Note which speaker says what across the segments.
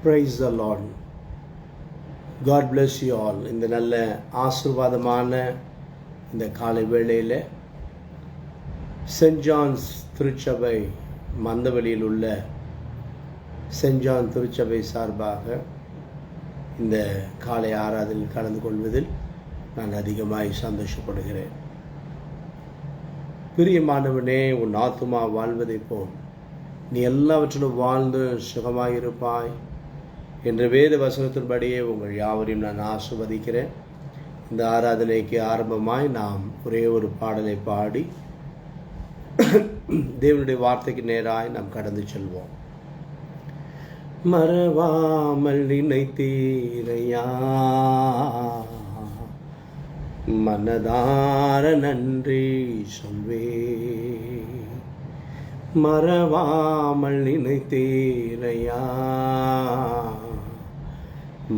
Speaker 1: Praise the Lord. God bless you all. இந்த நல்ல ஆசீர்வாதமான இந்த காலை வேளையில் சென்ட் ஜான்ஸ் திருச்சபை மந்தவெளியில் உள்ள சென்ட் ஜான் திருச்சபை சார்பாக இந்த காலை ஆராதனையில் கலந்து கொள்வதில் நான் அதிகமாய் சந்தோஷப்படுகிறேன். பிரியமானவனே, உன் ஆத்துமா வாழ்வதைப் போல் நீ எல்லாவற்றிலும் வாழ்ந்து சுகமாயிருப்பாய் என்ற வேத வசனத்தின்படியே உங்கள் யாவரையும் நான் ஆசீர்வதிக்கிறேன். இந்த ஆராதனைக்கு ஆரம்பமாய் நாம் ஒரே ஒரு பாடலை பாடி தேவனுடைய வார்த்தைக்கு நேராய் நாம் கடந்து செல்வோம். மறவாமல் நினைத்தீரையா, மனதார நன்றி சொல்வே. மறவாமல் நினைத்தீரையா,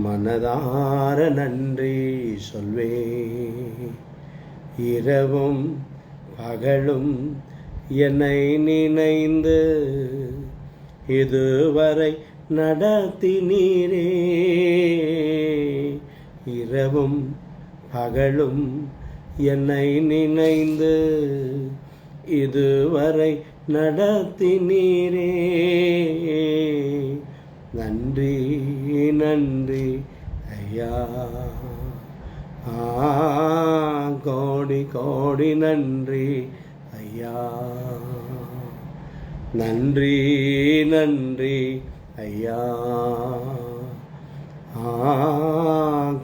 Speaker 1: மனதார நன்றி சொல்வே. இரவும் பகலும் என்னை நினைந்து இதுவரை நடத்தினீரே. இரவும் பகலும் என்னை நினைந்து இதுவரை நடத்தினீரே. நன்றி நன்றி ஐயா, கோடி கோடி நன்றி ஐயா. நன்றி நன்றி ஐயா,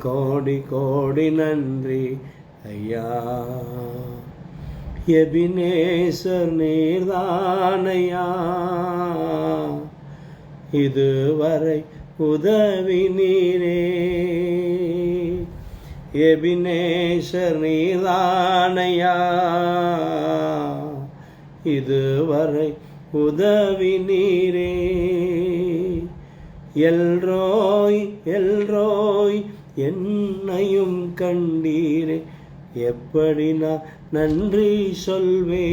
Speaker 1: கோடி கோடி நன்றி ஐயா. எபினேசர் நீர்தானையா, இதுவரை உதவி நீரே. எபினேசர் நீர்தானையா, இதுவரை உதவி நீரே. எல்ரோய் எல்ரோய் என்னையும் கண்டீரே, எப்படி நான் நன்றி சொல்வே.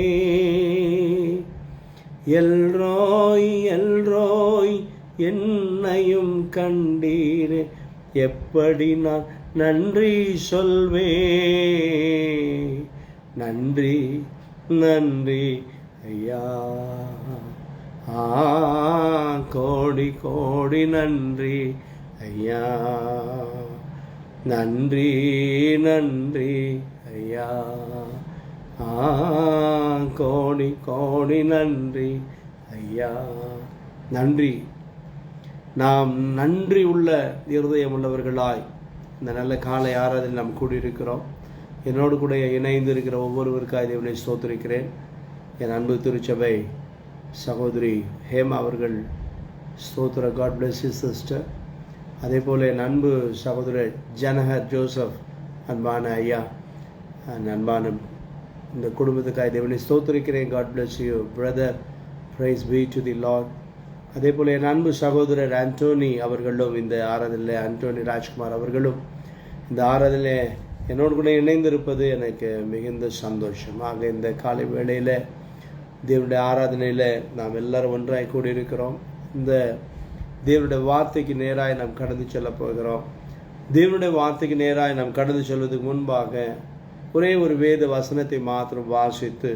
Speaker 1: எல்ரோய் எல்ரோய் என்னையும் கண்டீரே, எப்படி நான் நன்றி சொல்வே. நன்றி நன்றி ஐயா, கோடி கோடி நன்றி ஐயா. நன்றி நன்றி ஐயா, கோடி கோடி நன்றி ஐயா. நன்றி. நாம் நன்றி உள்ள இருதயம் உள்ளவர்களாய் இந்த நல்ல காலை ஆராதனை நாம் கூடியிருக்கிறோம். என்னோடு கூட இணைந்து இருக்கிற ஒவ்வொருவருக்காக தேவனை ஸ்தோத்திரிக்கிறேன். என் அன்பு திருச்சபை சகோதரி ஹேமா அவர்கள் ஸ்தோத்திர, காட் பிளஸ் யூ சிஸ்டர். அதே போல் என் அன்பு சகோதரர் ஜனஹர் ஜோசப், அன்பான ஐயா, அன்பான இந்த குடும்பத்துக்காக தேவனை ஸ்தோத்திரிக்கிறேன். God bless you brother, praise be to the Lord. அதே போல் என் அன்பு சகோதரர் ஆண்டோனி அவர்களும் இந்த ஆராதனையில், ஆண்டோனி ராஜ்குமார் அவர்களும் இந்த ஆராதனையில் என்னோடு கூட இணைந்திருப்பது எனக்கு மிகுந்த சந்தோஷமாக. இந்த காலை வேளையில் தேவனுடைய ஆராதனையில் நாம் எல்லாரும் ஒன்றாய் கூடியிருக்கிறோம். இந்த தேவனுடைய வார்த்தைக்கு நேராய் நாம் கடந்து செல்ல போகிறோம். தேவனுடைய வார்த்தைக்கு நேராய் நாம் கடந்து செல்வதற்கு முன்பாக ஒரே ஒரு வேத வசனத்தை மாத்திரம் வாசித்து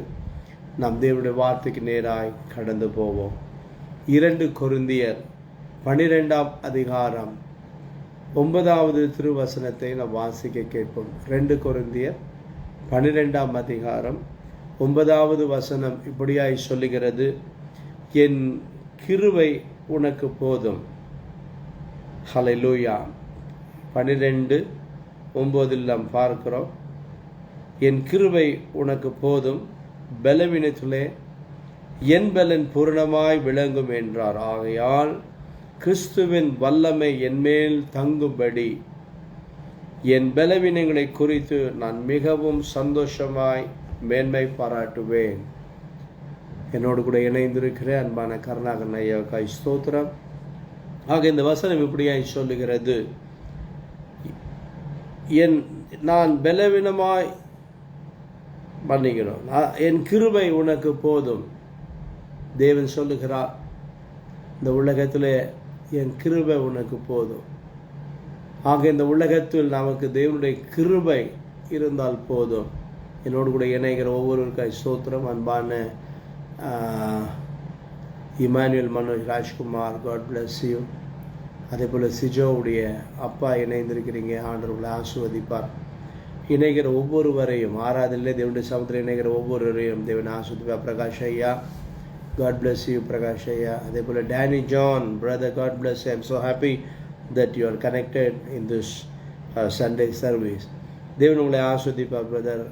Speaker 1: நாம் தேவனுடைய வார்த்தைக்கு நேராய் கடந்து போவோம். 2 கொரிந்தியர் 12ஆம் அதிகாரம் 9வது திருவசனத்தை நாம் வாசிக்க கேட்போம். 2 கொரிந்தியர் 12ஆம் அதிகாரம் 9வது வசனம் இப்படியாய் சொல்லுகிறது. என் கிருபை உனக்கு போதும். ஹல்லேலூயா. 12:9 நாம் பார்க்கிறோம். என் கிருபை உனக்கு போதும், பலவீனத்திலே என் பலன் பூரணமாய் விளங்கும் என்றார். ஆகையால் கிறிஸ்துவின் வல்லமை என்மேல் தங்கும்படி என் பலவீனங்களை குறித்து நான் மிகவும் சந்தோஷமாய் மேன்மை பாராட்டுவேன். என்னோடு கூட இணைந்திருக்கிற அன்பான கருணாகரன் ஐயாவுக்காய் ஸ்தோத்திரம். ஆக இந்த வசனம் இப்படியாய் சொல்லுகிறது. நான் பலவீனமாய் மன்னிக்கணும், என் கிருபை உனக்கு போதும். தேவன் சொல்லுகிறார், இந்த உலகத்தில் என் கிருபை உனக்கு போதும். ஆக இந்த உலகத்தில் நமக்கு தேவனுடைய கிருபை இருந்தால் போதும். என்னோடு கூட இணைகிற ஒவ்வொருவருக்காய் ஸ்தோத்திரம். அன்பான Emmanuel Manoj Rajkumar, God bless you. அதே போல் சிஜோவுடைய அப்பா இணைந்திருக்கிறீங்க, ஆண்டவர் உங்களை ஆசீர்வதிப்பார். இணைகிற ஒவ்வொருவரையும் ஆராதனையிலே தேவனுடைய சமுத்திரம் இணைகிற ஒவ்வொருவரையும் தேவன் ஆசீர்வதிப்பார். பிரகாஷ் ஐயா, காட் பிளஸ் யூ பிரகாஷ் ஐயா. அதே போல் Danny John brother, God bless you. I am so happy that you are connected in this Sunday service. தேவன் உங்களை ஆஸ்வதிப்பார் பிரதர்.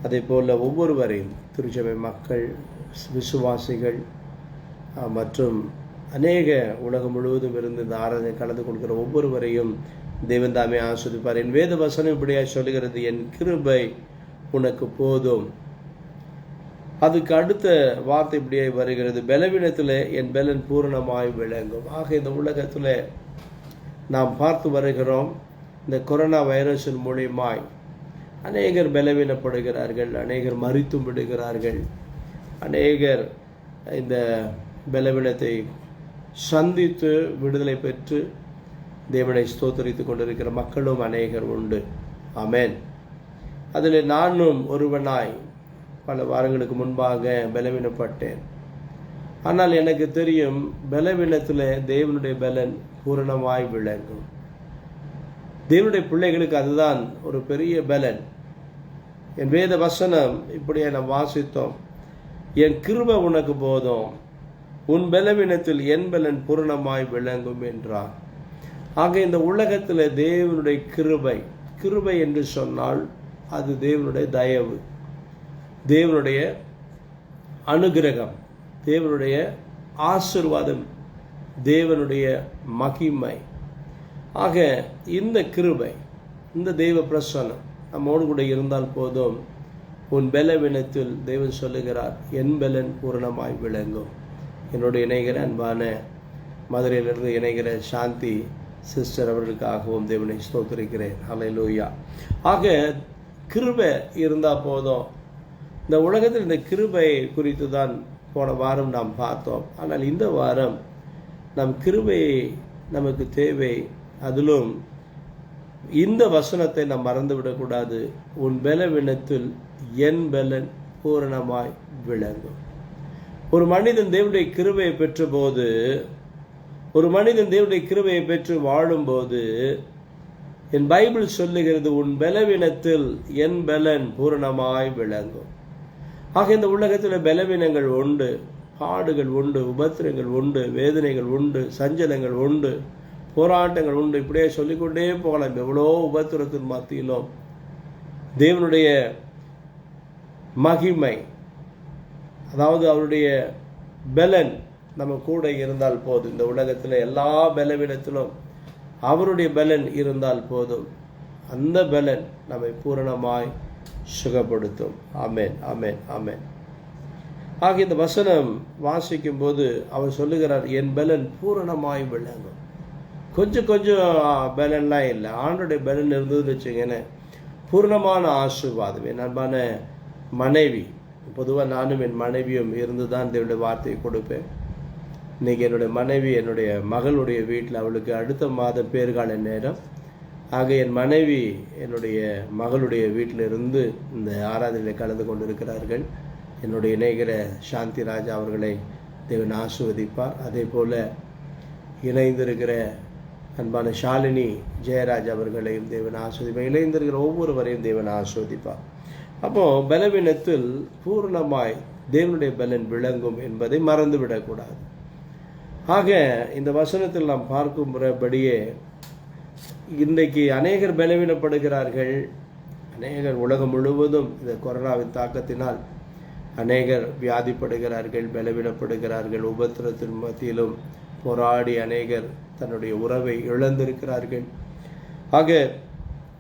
Speaker 1: அதே போல் ஒவ்வொருவரையும் திருச்சபை மக்கள், விசுவாசிகள் மற்றும் அநேக உலகம் முழுவதும் இருந்து இந்த ஆராதனை கலந்து கொள்கிற ஒவ்வொருவரையும் தேவன் தாமே ஆஸ்வதிப்பார். என் வேத வசனம் இப்படியாக சொல்லுகிறது, என் கிருபை உனக்கு போதும். அதுக்கு அடுத்த வார்த்தை இப்படியே வருகிறது, பலவீனத்தில் என் பலன் பூரணமாய் விளங்கும். ஆக இந்த உலகத்தில் நாம் பார்த்து வருகிறோம், இந்த கொரோனா வைரஸின் மூலியமாய் அநேகர் பலவீனப்படுகிறார்கள், அநேகர் மரித்தும் விடுகிறார்கள், அநேகர் இந்த பலவீனத்தை சந்தித்து விடுதலை பெற்று தேவனை ஸ்தோத்தரித்து கொண்டிருக்கிற மக்களும் அநேகர் உண்டு. ஆமென். அதில் நானும் ஒருவனாய் பல வாரங்களுக்கு முன்பாக பலவீனப்பட்டேன். ஆனால் எனக்கு தெரியும், பலவீனத்தில் தேவனுடைய பலன் பூரணமாய் விளங்கும். தேவனுடைய பிள்ளைகளுக்கு அதுதான் ஒரு பெரிய பலன். என் வேத வசனம் இப்படியே நாம் வாசித்தோம், என் கிருபை உனக்கு போதும், உன் பலவீனத்தில் என் பலன் பூரணமாய் விளங்கும் என்றார். ஆக இந்த உலகத்தில் தேவனுடைய கிருபை, கிருபை என்று சொன்னால் அது தேவனுடைய தயவு, தேவனுடைய அனுகிரகம், தேவனுடைய ஆசீர்வாதம், தேவனுடைய மகிமை. ஆக இந்த கிருபை, இந்த தெய்வ பிரசன்னம் நம்மோடு கூட இருந்தால் போதும். உன் பலவீனத்தில் தேவன் சொல்லுகிறார், என் பலன் பூரணமாய் விளங்கும். என்னோடு இணைகிற அன்பான மதுரையிலிருந்து இணைகிற சாந்தி சிஸ்டர் அவர்களுக்காகவும் தேவனை ஸ்தோத்திரிக்கிறேன். ஹல்லேலூயா. ஆக கிருபை இருந்தால் போதும். இந்த உலகத்தில் இந்த கிருபை குறித்து தான் போன வாரம் நாம் பார்த்தோம். ஆனால் இந்த வாரம் நம் கிருபை நமக்கு தேவை. அதிலும் இந்த வசனத்தை நாம் மறந்துவிடக்கூடாது, உன் பலவீனத்தில் என் பலன் பூரணமாய் விளங்கும். ஒரு மனிதன் தேவனுடைய கிருபையை பெற்ற போது, ஒரு மனிதன் தேவனுடைய கிருபையை பெற்று வாழும்போது, என் பைபிள் சொல்லுகிறது, உன் பலவீனத்தில் என் பலன் பூரணமாய் விளங்கும். ஆக இந்த உலகத்தில் பலவீனங்கள் உண்டு, பாடுகள் உண்டு, உபத்திரங்கள் உண்டு, வேதனைகள் உண்டு, சஞ்சலங்கள் உண்டு, போராட்டங்கள் உண்டு. இப்படியே சொல்லிக்கொண்டே போகலாம். எவ்வளோ உபத்திரத்தின் மத்தியிலும் தேவனுடைய மகிமை, அதாவது அவருடைய பலன் நம்ம கூட இருந்தால் போதும். இந்த உலகத்தில் எல்லா பலவீனத்திலும் அவருடைய பலன் இருந்தால் போதும். அந்த பலன் நம்மை பூரணமாய் சுகப்படுத்தும். ஆமென், ஆமென், ஆமென். ஆக இந்த வசனம் வாசிக்கும் போது அவர் சொல்லுகிறார், என் பலன் பூரணமாய் விளங்கும். கொஞ்சம் பலன்லாம் இல்லை, ஆண்டோடைய பலன் இருந்ததுன்னு வச்சுக்கேன்னு பூர்ணமான ஆசீர்வாதம். என் அன்பான மனைவி, பொதுவாக நானும் என் மனைவியும் இருந்து தான் தேவனுடைய வார்த்தையை கொடுப்பேன். இன்றைக்கி என்னுடைய மனைவி என்னுடைய மகளுடைய வீட்டில், அவளுக்கு அடுத்த மாதம் பேறுகால நேரம். ஆக என் மனைவி என்னுடைய மகளுடைய வீட்டில் இருந்து இந்த ஆராதனையில் கலந்து கொண்டிருக்கிறார்கள். என்னுடைய இணைகிற சாந்தி ராஜா அவர்களை தேவன் ஆசீர்வதிப்பார். அதே போல் இணைந்திருக்கிற அன்பான ஷாலினி ஜெயராஜ் அவர்களையும் தேவன் ஆசீர்வதிப்பார். இணைந்திருக்கிற ஒவ்வொருவரையும் தேவன் ஆசீர்வதிப்பார். அப்போது பலவீனத்தில் பூர்ணமாய் தேவனுடைய பலன் விளங்கும் என்பதை மறந்துவிடக்கூடாது. ஆக இந்த வசனத்தில் நாம் பார்க்கும்படியே இன்றைக்கு அநேகர் பலவீனப்படுகிறார்கள். அநேகர் உலகம் முழுவதும் இந்த கொரோனாவின் தாக்கத்தினால் அநேகர் வியாதிப்படுகிறார்கள், பலவீனப்படுகிறார்கள். உபத்திரத்தின் மத்தியிலும் போராடி அநேகர் தன்னுடைய உறவை இழந்திருக்கிறார்கள். ஆக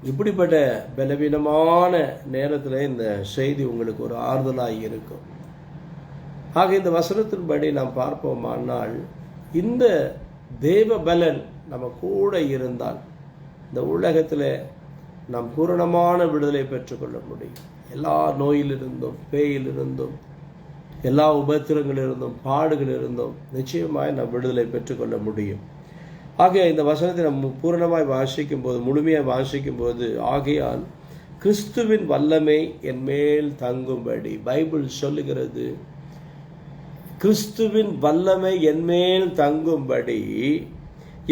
Speaker 1: இப்படிப்பட்ட பலவீனமான நேரத்தில் இந்த செய்தி உங்களுக்கு ஒரு ஆறுதலாக இருக்கும். ஆக இந்த வசனத்தின்படி நாம் பார்ப்போமானால், இந்த தேவ பலன் நம்ம கூட இருந்தால் இந்த உலகத்தில் நாம் பூரணமான விடுதலை பெற்றுக்கொள்ள முடியும். எல்லா நோயிலிருந்தும், பேயிலிருந்தும், எல்லா உபத்திரங்களிலிருந்தும், பாடுகளிலிருந்தும் நிச்சயமாய் நாம் விடுதலை பெற்றுக்கொள்ள முடியும். ஆகிய இந்த வசனத்தை நம்ம பூரணமாய் வாசிக்கும் போது, முழுமையாக வாசிக்கும் போது, ஆகையால் கிறிஸ்துவின் வல்லமை என் மேல் தங்கும்படி பைபிள் சொல்லுகிறது. கிறிஸ்துவின் வல்லமை என் மேல் தங்கும்படி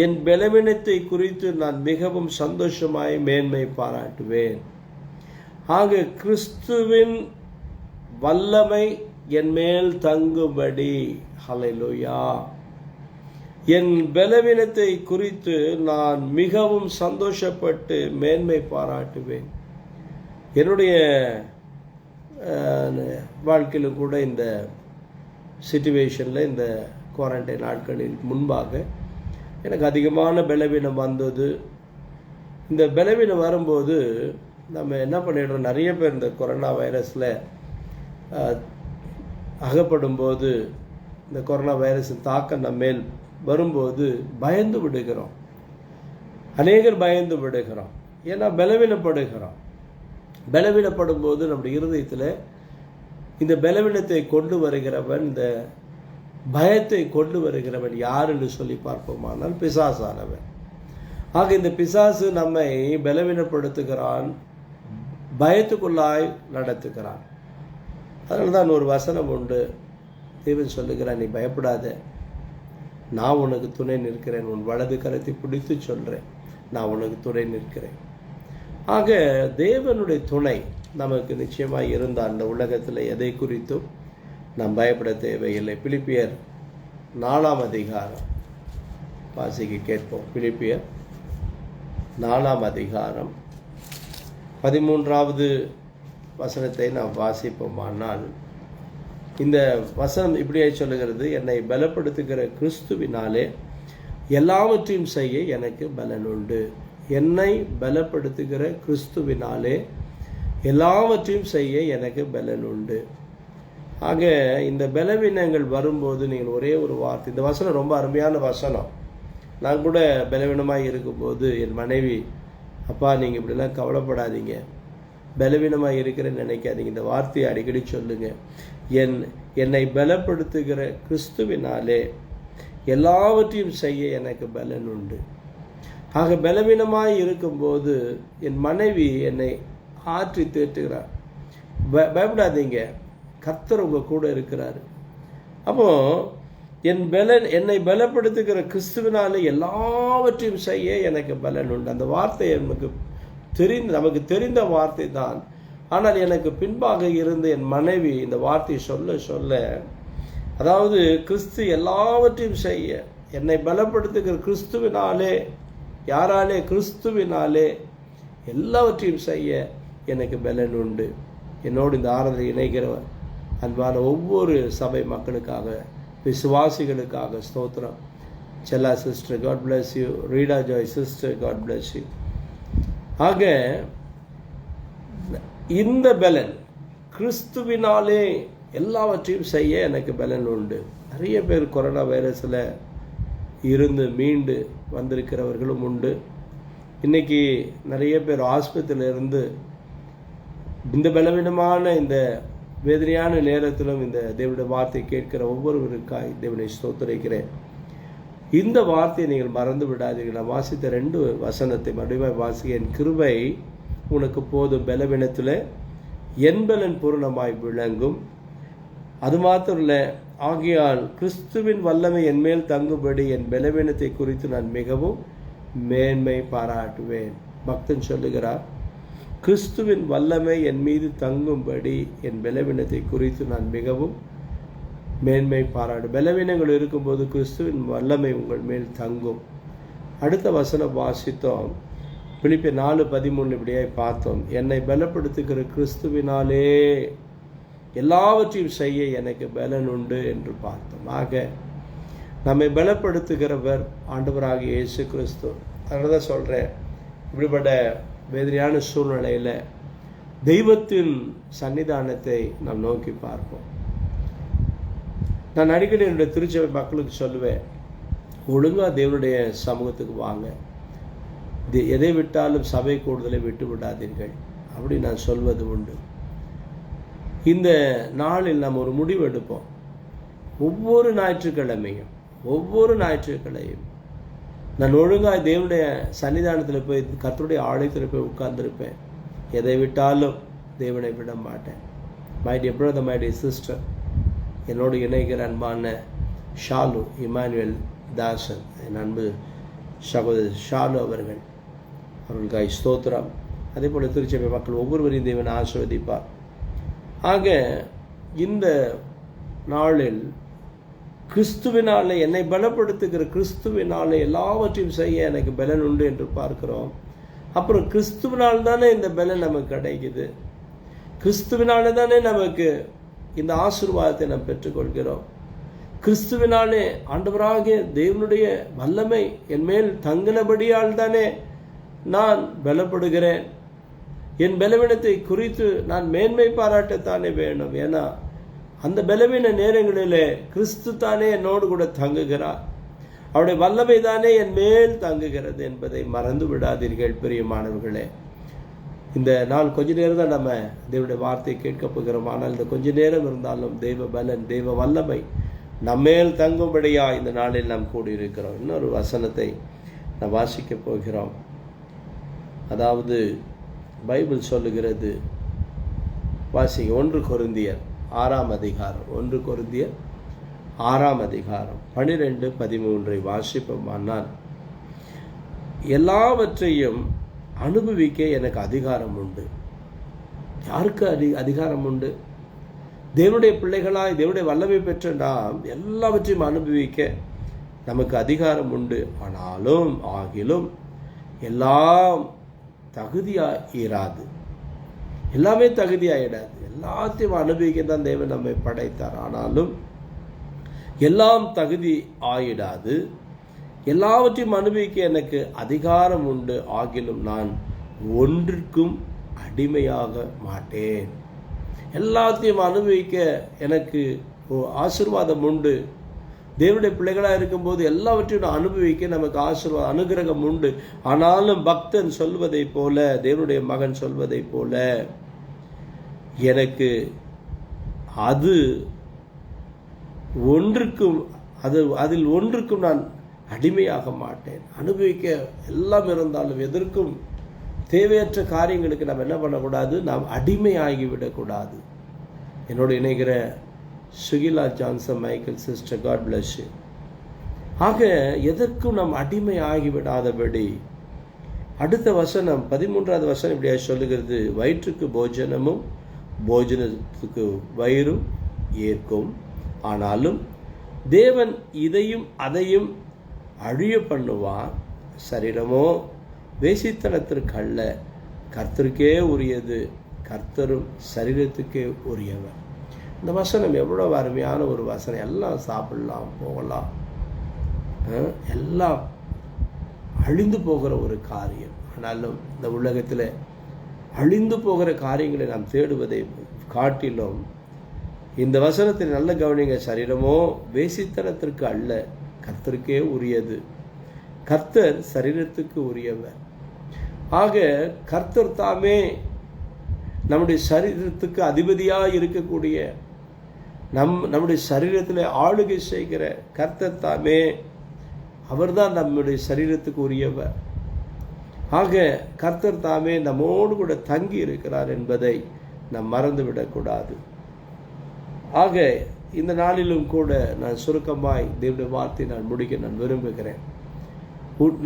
Speaker 1: என் பலவீனத்தை குறித்து நான் மிகவும் சந்தோஷமாய் மேன்மை பாராட்டுவேன். ஆக கிறிஸ்துவின் வல்லமை என் மேல் தங்கும்படி, ஹல்லேலூயா, என் பலவீனத்தை குறித்து நான் மிகவும் சந்தோஷப்பட்டு மேன்மை பாராட்டுவேன். என்னுடைய வாழ்க்கையிலும் கூட இந்த சிச்சுவேஷனில், இந்த குவாரண்டைன் நாட்களில் முன்பாக எனக்கு அதிகமான பலவீனம் வந்தது. இந்த பலவீனம் வரும்போது நம்ம என்ன பண்ணிடுறோம், நிறைய பேர் இந்த கொரோனா வைரஸில் அகப்படும்போது, இந்த கொரோனா வைரஸின் தாக்கம் நம்ம மேல் வரும்போது பயந்து விடுகிறோம். அநேகர் பயந்து விடுகிறோம். ஏன்னா பலவீனப்படுகிறோம். பலவீனப்படும் போது நம்முடைய இருதயத்தில் இந்த பலவீனத்தை கொண்டு வருகிறவன், இந்த பயத்தை கொண்டு வருகிறவன் யார் என்று சொல்லி பார்ப்போமானால் பிசாசானவன். ஆக இந்த பிசாசு நம்மை பலவீனப்படுத்துகிறான், பயத்துக்குள்ளாய் நடத்துகிறான். அதனால தான் ஒரு வசனம் உண்டு. தேவன் சொல்லுகிறான், நீ பயப்படாத, நான் உனக்கு துணை நிற்கிறேன், உன் வலது கரத்தை பிடித்து சொல்கிறேன், நான் உனக்கு துணை நிற்கிறேன். ஆக தேவனுடைய துணை நமக்கு நிச்சயமாக இருந்தால் அந்த உலகத்தில் எதை குறித்தும் நாம் பயப்பட தேவையில்லை. பிலிப்பியர் 4ஆம் அதிகாரம் வாசிக்க கேட்போம். பிலிப்பியர் 4ஆம் அதிகாரம் 13வது வசனத்தை நாம் வாசிப்போமானால், இந்த வசனம் இப்படியே சொல்லுகிறது, என்னை பலப்படுத்துகிற கிறிஸ்துவினாலே எல்லாவற்றையும் செய்ய எனக்கு பலன் உண்டு. என்னை பலப்படுத்துகிற கிறிஸ்துவினாலே எல்லாவற்றையும் செய்ய எனக்கு பலன் உண்டு. ஆக இந்த பலவீனங்கள் வரும்போது நீங்கள் ஒரே ஒரு வார்த்தை, இந்த வசனம் ரொம்ப அருமையான வசனம். நான் கூட பலவீனமாக இருக்கும்போது என் மனைவி, அப்பா நீங்கள் இப்படிலாம் கவலைப்படாதீங்க, பலவீனமாக இருக்கிறேன்னு நினைக்காதீங்க, இந்த வார்த்தையை அடிக்கடி சொல்லுங்கள், என்னை பலப்படுத்துகிற கிறிஸ்துவினாலே எல்லாவற்றையும் செய்ய எனக்கு பலன் உண்டு. ஆக பலவீனமாக இருக்கும்போது என் மனைவி என்னை ஆற்றி தேற்றுகிறார். பயப்படாதீங்க, கர்த்தர் உங்கள் கூட இருக்கிறார். அப்போ என்னை பலப்படுத்துகிற கிறிஸ்துவினாலே எல்லாவற்றையும் செய்ய எனக்கு பலன் உண்டு. அந்த வார்த்தை நமக்கு தெரிந்த வார்த்தை தான். ஆனால் எனக்கு பின்பாக இருந்து என் மனைவி இந்த வார்த்தையை சொல்ல சொல்ல, அதாவது கிறிஸ்து எல்லாவற்றையும் செய்ய, என்னை பலப்படுத்துகிற கிறிஸ்துவினாலே, யாராலே? கிறிஸ்துவினாலே எல்லாவற்றையும் செய்ய எனக்கு பலன் உண்டு. என்னோடு இந்த ஆராதனை இணைகிற அன்பான ஒவ்வொரு சபை மக்களுக்காக, விசுவாசிகளுக்காக ஸ்தோத்திரம். Chella sister, God bless you. Rita Joy sister, God bless you. ஆக இந்த பலன், கிறிஸ்துவினாலே எல்லாவற்றையும் செய்ய எனக்கு பலன் உண்டு. நிறைய பேர் கொரோனா வைரஸில் இருந்து மீண்டு வந்திருக்கிறவர்களும் உண்டு. இன்றைக்கி நிறைய பேர் ஆஸ்பத்திரியில் இருந்து இந்த பலவீனமான இந்த வேதனையான நேரத்திலும் இந்த தேவனுடைய வார்த்தை கேட்கிற ஒவ்வொருவருக்காய் தேவனை ஸ்தோத்திரிக்கிறேன். இந்த வார்த்தையை நீங்கள் மறந்து விடாதீர்கள். நான் வாசித்த 2 வசனத்தை மறுபடியும் வாசிக்க, என் கிருபை உனக்கு போதும், பலவீனத்தில் என் பலன் பூரணமாய் விளங்கும். அது மாத்திரம் இல்லை, ஆகையால் கிறிஸ்துவின் வல்லமை என் மேல் தங்கும்படி என் பலவீனத்தை குறித்து நான் மிகவும் மேன்மை பாராட்டுவேன். பக்தன் சொல்லுகிறார், கிறிஸ்துவின் வல்லமை என் மீது தங்கும்படி என் பலவீனத்தை குறித்து நான் மிகவும் மேன்மை பாராட்டு. பலவீனங்கள் இருக்கும்போது கிறிஸ்துவின் வல்லமை உங்கள் மேல் தங்கும். அடுத்த வசனம் வாசித்தோம், பிலிப்பியர் 4:13 இப்படியே பார்த்தோம், என்னை பலப்படுத்துகிற கிறிஸ்துவினாலே எல்லாவற்றையும் செய்ய எனக்கு பலன் உண்டு என்று பார்த்தோம். ஆக நம்மை பலப்படுத்துகிறவர் ஆண்டவராகிய இயேசு கிறிஸ்து. அதனால தான் சொல்கிறேன், இப்படிப்பட்ட வேதனையான சூழ்நிலையில் தெய்வத்தின் சன்னிதானத்தை நாம் நோக்கி பார்ப்போம். நான் அடிக்கடி என்னுடைய திருச்சபை மக்களுக்கு சொல்லுவேன், ஒழுங்காக தேவனுடைய சமூகத்துக்கு வாங்க, எதை விட்டாலும் சபை கூடுதலை விட்டு விடாதீர்கள் அப்படி நான் சொல்வது உண்டு. இந்த நாளில் நாம் ஒரு முடிவு எடுப்போம். ஒவ்வொரு ஞாயிற்றுக்கிழமையும் நான் ஒழுங்காக தேவனுடைய சன்னிதானத்தில் போய் கர்த்தருடைய ஆலயத்தில் போய் உட்கார்ந்துருப்பேன். எதை விட்டாலும் தேவனை விட மாட்டேன். My dear brother, my dear sister, என்னோடு இணைகிற அன்பான ஷாலு இமானுவேல் தாசன், என் அன்பு சகோதரர் ஷாலு அவர்களுக்காய் ஸ்தோத்திரம். அதே போல் திருச்சபை மக்கள் ஒவ்வொருவரையும் தேவன் ஆசீர்வதிப்பார். ஆக இந்த நாளில் கிறிஸ்துவினாலே என்னை பலப்படுத்துகிற கிறிஸ்துவினாலே எல்லாவற்றையும் செய்ய எனக்கு பலன் உண்டு என்று பார்க்கிறோம். அப்புறம் கிறிஸ்துவினால் தானே இந்த பலன் நமக்கு கிடைக்குது. கிறிஸ்துவினாலே தானே நமக்கு இந்த ஆசீர்வாதத்தை நாம் பெற்றுக்கொள்கிறோம். கிறிஸ்துவினாலே ஆண்டவராகிய தேவனுடைய வல்லமை என் மேல் தங்கினபடியால் தானே நான் பலப்படுகிறேன். என் பலவீனத்தை குறித்து நான் மேன்மை பாராட்டத்தானே வேணும். ஏன்னா அந்த பலவீன நேரங்களிலே கிறிஸ்து தானே என்னோடு கூட தங்குகிறார். அவருடைய வல்லமை தானே என் மேல் தங்குகிறது என்பதை மறந்து விடாதீர்கள் பிரியமானவர்களே. இந்த நாள் கொஞ்ச நேரம் தான் நம்ம தேவனுடைய வார்த்தையை கேட்க போகிறோம். ஆனால் இந்த கொஞ்ச நேரம் இருந்தாலும் தெய்வ பலன், தெய்வ வல்லமை நம்மேல் தங்கும்படியா இந்த நாளில் நாம் கூடியிருக்கிறோம். இன்னொரு வசனத்தை நாம் வாசிக்க போகிறோம். அதாவது பைபிள் சொல்லுகிறது, வாசிங்க, 1 கொரிந்தியர் 6ஆம் அதிகாரம், 1 கொரிந்தியர் 6ஆம் அதிகாரம் 12-13 வாசிப்போமானால், எல்லாவற்றையும் அனுபவிக்க எனக்கு அதிகாரம் உண்டு. யாருக்கு அதிகாரம் உண்டு? தேவனுடைய பிள்ளைகளாய் தேவனுடைய வல்லமை பெற்ற நாம் எல்லாவற்றையும் அனுபவிக்க நமக்கு அதிகாரம் உண்டு. ஆகிலும் எல்லாம் தகுதியாயிராது. எல்லாமே தகுதியாயிடாது. எல்லாத்தையும் அனுபவிக்க தான் தேவன் நம்மை படைத்தார். ஆனாலும் எல்லாம் தகுதி ஆயிடாது. எல்லாவற்றையும் அனுபவிக்க எனக்கு அதிகாரம் உண்டு. ஆகிலும் நான் ஒன்றிற்கும் அடிமையாக மாட்டேன். எல்லாத்தையும் அனுபவிக்க எனக்கு ஆசீர்வாதம் உண்டு. தேவனுடைய பிள்ளைகளாக இருக்கும்போது எல்லாவற்றையும் அனுபவிக்க நமக்கு ஆசீர்வாதம், அனுகிரகம் உண்டு. ஆனாலும் பக்தன் சொல்வதை போல, தேவனுடைய மகன் சொல்வதை போல, எனக்கு அதில் ஒன்றுக்கும் நான் அடிமையாக மாட்டேன். அனுபவிக்க எல்லாம் இருந்தாலும் எதற்கும் தேவையற்ற காரியங்களுக்கு நாம் என்ன பண்ணக்கூடாது? நாம் அடிமையாகிவிடக்கூடாது. என்னோடு இணைகிற Sukila Johnson Michael sister, God bless you. ஆக எதற்கும் நாம் அடிமை ஆகிவிடாதபடி அடுத்த வசனம் 13வது வசனம் இப்படியா சொல்லுகிறது, வயிற்றுக்கு போஜனமும் போஜனத்துக்கு வயிறும் ஏற்கும். ஆனாலும் தேவன் இதையும் அதையும் அழிய பண்ணுவார். சரீரமோ வேசித்தனத்திற்கு அல்ல, கர்த்தருக்கே உரியது. கர்த்தரும் சரீரத்துக்கே உரியவர். இந்த வசனம் எவ்வளோ அருமையான ஒரு வசனம். எல்லாம் சாப்பிடலாம், போகலாம், எல்லாம் அழிந்து போகிற ஒரு காரியம். ஆனாலும் இந்த உலகத்தில் அழிந்து போகிற காரியங்களை நாம் தேடுவதை காட்டிலும் இந்த வசனத்தில் நல்ல கவனிங்க. சரீரமோ வேசித்தனத்திற்கு அல்ல, கர்த்தருக்கே உரியது. கர்த்தர் சரீரத்துக்கு உரியவர். ஆக கர்த்தர் தாமே நம்முடைய சரீரத்துக்கு அதிபதியாக இருக்கக்கூடிய, நம்முடைய சரீரத்தில் ஆளுகை செய்கிற கர்த்தர் தாமே, அவர்தான் நம்முடைய சரீரத்துக்கு உரியவர். ஆக கர்த்தர் தாமே நம்மோடு கூட தங்கி இருக்கிறார் என்பதை நாம் மறந்துவிடக்கூடாது. ஆக இந்த நாளிலும் கூட நான் சுருக்கமாய் தேவனுடைய வார்த்தை நான் முடிக்க நான் விரும்புகிறேன்.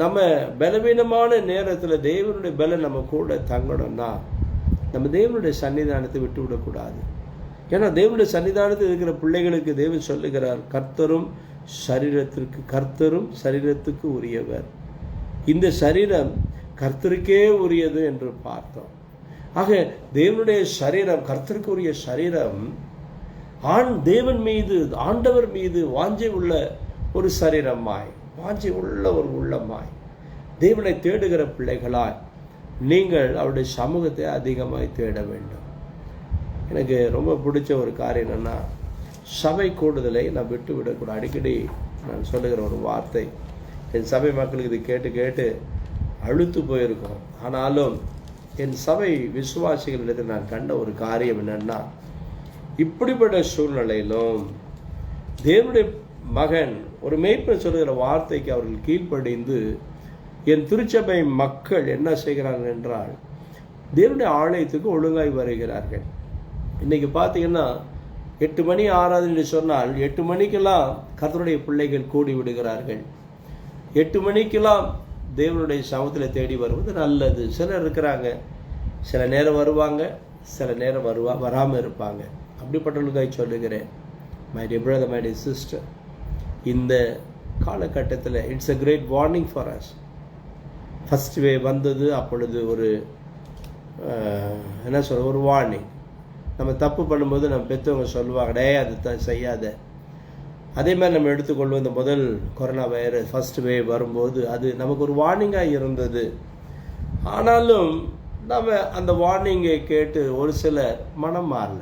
Speaker 1: நம்ம பலவீனமான நேரத்தில் தேவனுடைய பலம் நம்ம கூட தங்கணும்னா நம்ம தேவனுடைய சன்னிதானத்தை விட்டு விடக்கூடாது. ஏன்னா தேவனுடைய சன்னிதானத்தில் இருக்கிற பிள்ளைகளுக்கு தேவன் சொல்லுகிறார், கர்த்தரும் சரீரத்துக்கு உரியவர். இந்த சரீரம் கர்த்தருக்கே உரியது என்று பார்த்தோம். ஆக தேவனுடைய சரீரம், கர்த்தருக்கு உரிய சரீரம், தேவன் மீது, ஆண்டவர் மீது வாஞ்சை உள்ள ஒரு சரீரமாய், வாஞ்சை உள்ள ஒரு உள்ளமாய், தேவனை தேடுகிற பிள்ளைகளாய் நீங்கள் அவருடைய சமூகத்தை அதிகமாய் தேட வேண்டும். எனக்கு ரொம்ப பிடிச்ச ஒரு காரியம் என்னென்னா, சபை கூடுதலை நான் விட்டு விடக்கூடாது. அடிக்கடி நான் சொல்லுகிற ஒரு வார்த்தை, என் சபை மக்களுக்கு இது கேட்டு கேட்டு அழுத்து போயிருக்கோம். ஆனாலும் என் சபை விசுவாசிகளிடத்தில் நான் கண்ட ஒரு காரியம் என்னென்னா, இப்படிப்பட்ட சூழ்நிலையிலும் தேவனுடைய மகன், ஒரு மேய்ப்பன் சொல்லுகிற வார்த்தைக்கு அவர்கள் கீழ்ப்படிந்து என் திருச்சபை மக்கள் என்ன செய்கிறார்கள் என்றால் தேவனுடைய ஆலயத்துக்கு ஒழுங்காய் வருகிறார்கள். இன்றைக்கி பார்த்தீங்கன்னா 8 மணி ஆராதனை சொன்னால் 8 மணிக்கெல்லாம் கர்த்தருடைய பிள்ளைகள் கூடி விடுகிறார்கள். 8 மணிக்கெல்லாம் தேவனுடைய சமூகத்தில் தேடி வருவது நல்லது. சிலர் இருக்கிறாங்க, சில நேரம் வருவாங்க, சில நேரம் வராமல் இருப்பாங்க. அப்படிப்பட்டவர்களுக்காக சொல்லுகிறேன், my dear brother, my dear sister, இந்த காலகட்டத்தில் it's a great warning for us. First wave வந்தது, அப்பொழுது ஒரு என்ன சொல்ற, ஒரு வார்னிங். நம்ம தப்பு பண்ணும்போது நம்ம பெற்றவங்க சொல்லுவாங்க, டே அது செய்யாத. அதே மாதிரி நம்ம எடுத்துக்கொள்வோம். இந்த முதல் கொரோனா வைரஸ் ஃபஸ்ட் வேவ் வரும்போது அது நமக்கு ஒரு வார்னிங்காக இருந்தது. ஆனாலும் நம்ம அந்த வார்னிங்கை கேட்டு ஒரு சிலர் மனம் மாறல.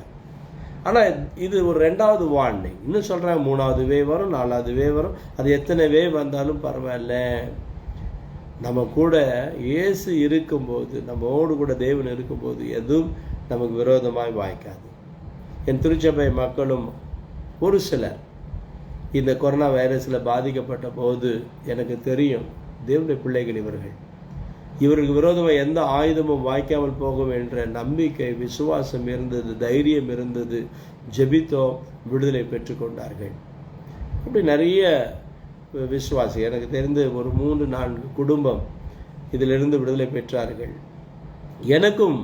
Speaker 1: ஆனால் இது ஒரு 2வது வார்னிங். இன்னும் சொல்கிறாங்க 3வது வே வரும், 4வது வே வரும். அது எத்தனை வே வந்தாலும் பரவாயில்ல, நம்ம கூட இயேசு இருக்கும்போது, நம்மோடு கூட தேவன் இருக்கும்போது எதுவும் நமக்கு விரோதமாய் வாய்க்காது. என் திருச்சபை மக்களும் ஒரு சிலர் இந்த கொரோனா வைரஸில் பாதிக்கப்பட்ட போது எனக்கு தெரியும், தேவனுடைய பிள்ளைகள் இவருக்கு விரோதமாக எந்த ஆயுதமும் வாய்க்காமல் போகும் என்ற நம்பிக்கை, விசுவாசம் இருந்தது, தைரியம் இருந்தது. ஜெபித்தோம், விடுதலை பெற்றுக்கொண்டார்கள். அப்படி நிறைய விசுவாசி, எனக்கு தெரிந்து ஒரு 3-4 குடும்பம் இதிலிருந்து விடுதலை பெற்றார்கள். எனக்கும்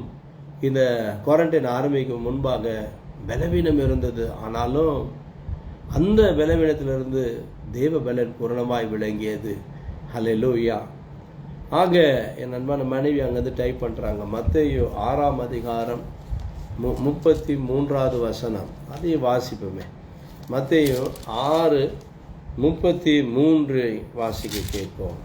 Speaker 1: இந்த குவாரண்டைன் ஆரம்பிக்கும் முன்பாக பலவீனம் இருந்தது. ஆனாலும் அந்த பலவீனத்திலிருந்து தேவ பலன் பூரணமாய் விளங்கியது. ஹல்லேலூயா. ஆக என் அன்பான மனைவி அங்கேருந்து டைப் பண்ணுறாங்க, மத்தேயு 6ஆம் அதிகாரம் 33வது வசனம். அதையும் வாசிப்போமே. மத்தேயு 6:33 வாசிக்க கேட்போம்.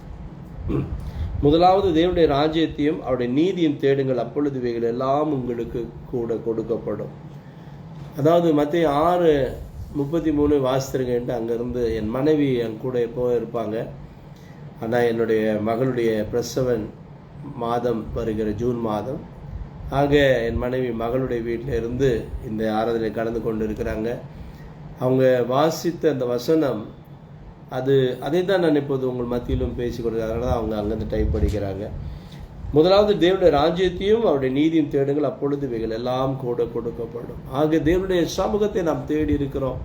Speaker 1: முதலாவது தேவனுடைய ராஜ்யத்தையும் அவருடைய நீதியும் தேடுங்கள், அப்பொழுது இவைகள் எல்லாம் உங்களுக்கு கூட கொடுக்கப்படும். அதாவது மத்தேயு 6:33 வாசித்துருங்கன்ட்டு அங்கேருந்து என் மனைவி என் கூட எப்போ இருப்பாங்க. ஆனால் என்னுடைய மகளுடைய பிரசவன் மாதம் வருகிற ஜூன் மாதம். ஆக என் மனைவி மகளுடைய வீட்டில் இருந்து இந்த ஆராதனை கலந்து கொண்டு இருக்கிறாங்க. அவங்க வாசித்த அந்த வசனம் அதை தான் நான் இப்போது உங்கள் மத்தியிலும் பேசி கொடுக்குறேன். அதனால தான் அவங்க அங்கேருந்து டைப் படிக்கிறாங்க. முதலாவது தேவனுடைய ராஜ்யத்தையும் அவருடைய நீதியும் தேடுங்கள், அப்பொழுது இவைகள் எல்லாம் கூட கொடுக்கப்படும். ஆக தேவனுடைய சமூகத்தை நாம் தேடி இருக்கிறோம்.